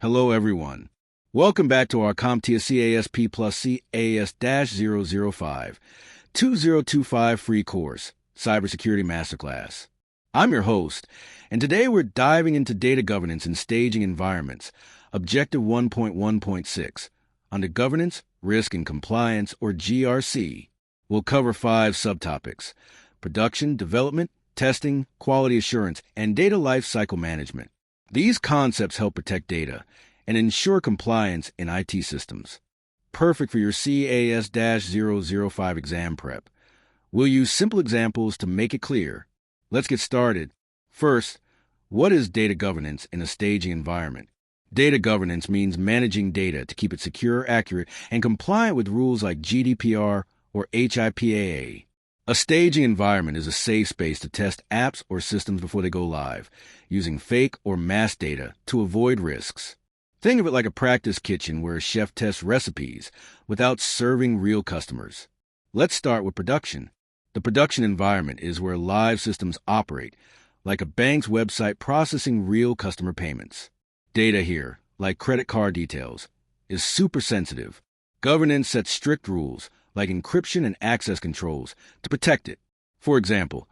Hello, everyone. Welcome back to our CompTIA CASP plus CAS-005 2025 free course, Cybersecurity Masterclass. I'm your host, and today we're diving into data governance in staging environments, Objective 1.1.6, under Governance, Risk, and Compliance, or GRC. We'll cover 5 subtopics: production, development, testing, quality assurance, and data lifecycle management. These concepts help protect data and ensure compliance in IT systems. Perfect for your CAS-005 exam prep. We'll use simple examples to make it clear. Let's get started. First, what is data governance in a staging environment? Data governance means managing data to keep it secure, accurate, and compliant with rules like GDPR or HIPAA. A staging environment is a safe space to test apps or systems before they go live, using fake or masked data to avoid risks. Think of it like a practice kitchen where a chef tests recipes without serving real customers. Let's start with production. The production environment is where live systems operate, like a bank's website processing real customer payments. Data here, like credit card details, is super sensitive. Governance sets strict rules, like encryption and access controls, to protect it. For example,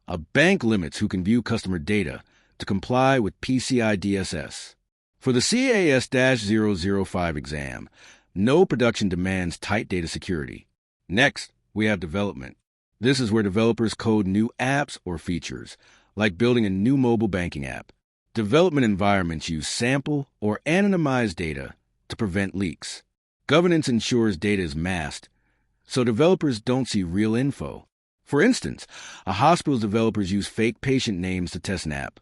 a bank limits who can view customer data to comply with PCI DSS. For the CAS-005 exam, no production demands tight data security. Next, we have development. This is where developers code new apps or features, like building a new mobile banking app. Development environments use sample or anonymized data to prevent leaks. Governance ensures data is masked, so developers don't see real info. For instance, a hospital's developers use fake patient names to test an app,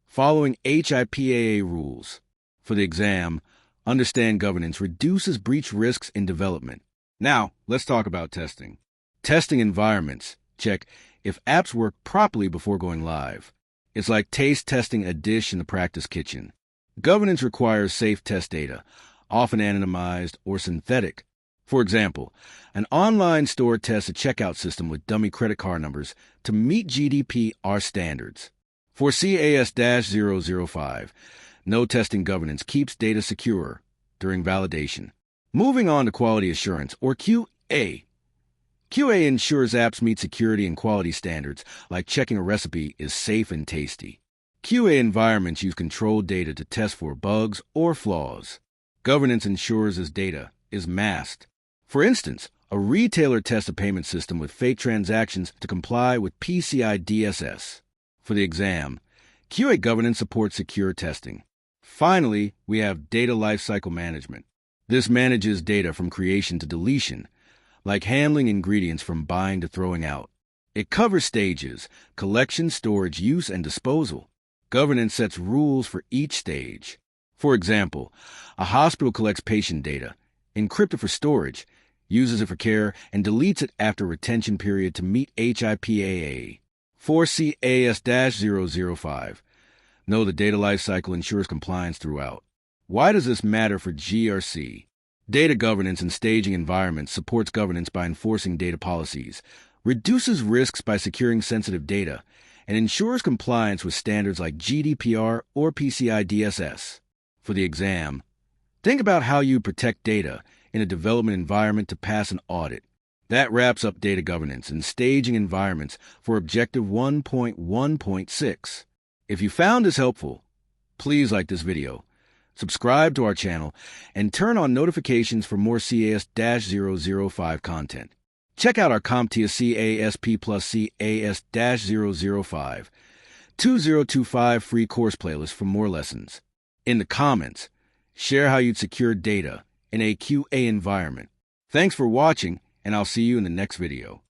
following HIPAA rules. For the exam, understand governance reduces breach risks in development. Now, let's talk about testing. Testing environments check if apps work properly before going live. It's like taste testing a dish in the practice kitchen. Governance requires safe test data, often anonymized or synthetic. For example, an online store tests a checkout system with dummy credit card numbers to meet GDPR standards. For CAS-005, no testing governance keeps data secure during validation. Moving on to quality assurance, or QA. QA ensures apps meet security and quality standards, like checking a recipe is safe and tasty. QA environments use controlled data to test for bugs or flaws. Governance ensures this data is masked. For instance, a retailer tests a payment system with fake transactions to comply with PCI DSS. For the exam, QA governance supports secure testing. Finally, we have data lifecycle management. This manages data from creation to deletion, like handling ingredients from buying to throwing out. It covers stages: collection, storage, use, and disposal. Governance sets rules for each stage. For example, a hospital collects patient data, encrypts it for storage, uses it for care, and deletes it after a retention period to meet HIPAA. For CAS-005, know the data lifecycle ensures compliance throughout. Why does this matter for GRC? Data governance in staging environments supports governance by enforcing data policies, reduces risks by securing sensitive data, and ensures compliance with standards like GDPR or PCI DSS. For the exam, think about how you protect data in a development environment to pass an audit. That wraps up data governance in staging environments for Objective 1.1.6. If you found this helpful, please like this video, subscribe to our channel, and turn on notifications for more CAS-005 content. Check out our CompTIA CASP plus CAS-005 2025 free course playlist for more lessons. In the comments, share how you'd secure data in a QA environment. Thanks for watching, and I'll see you in the next video.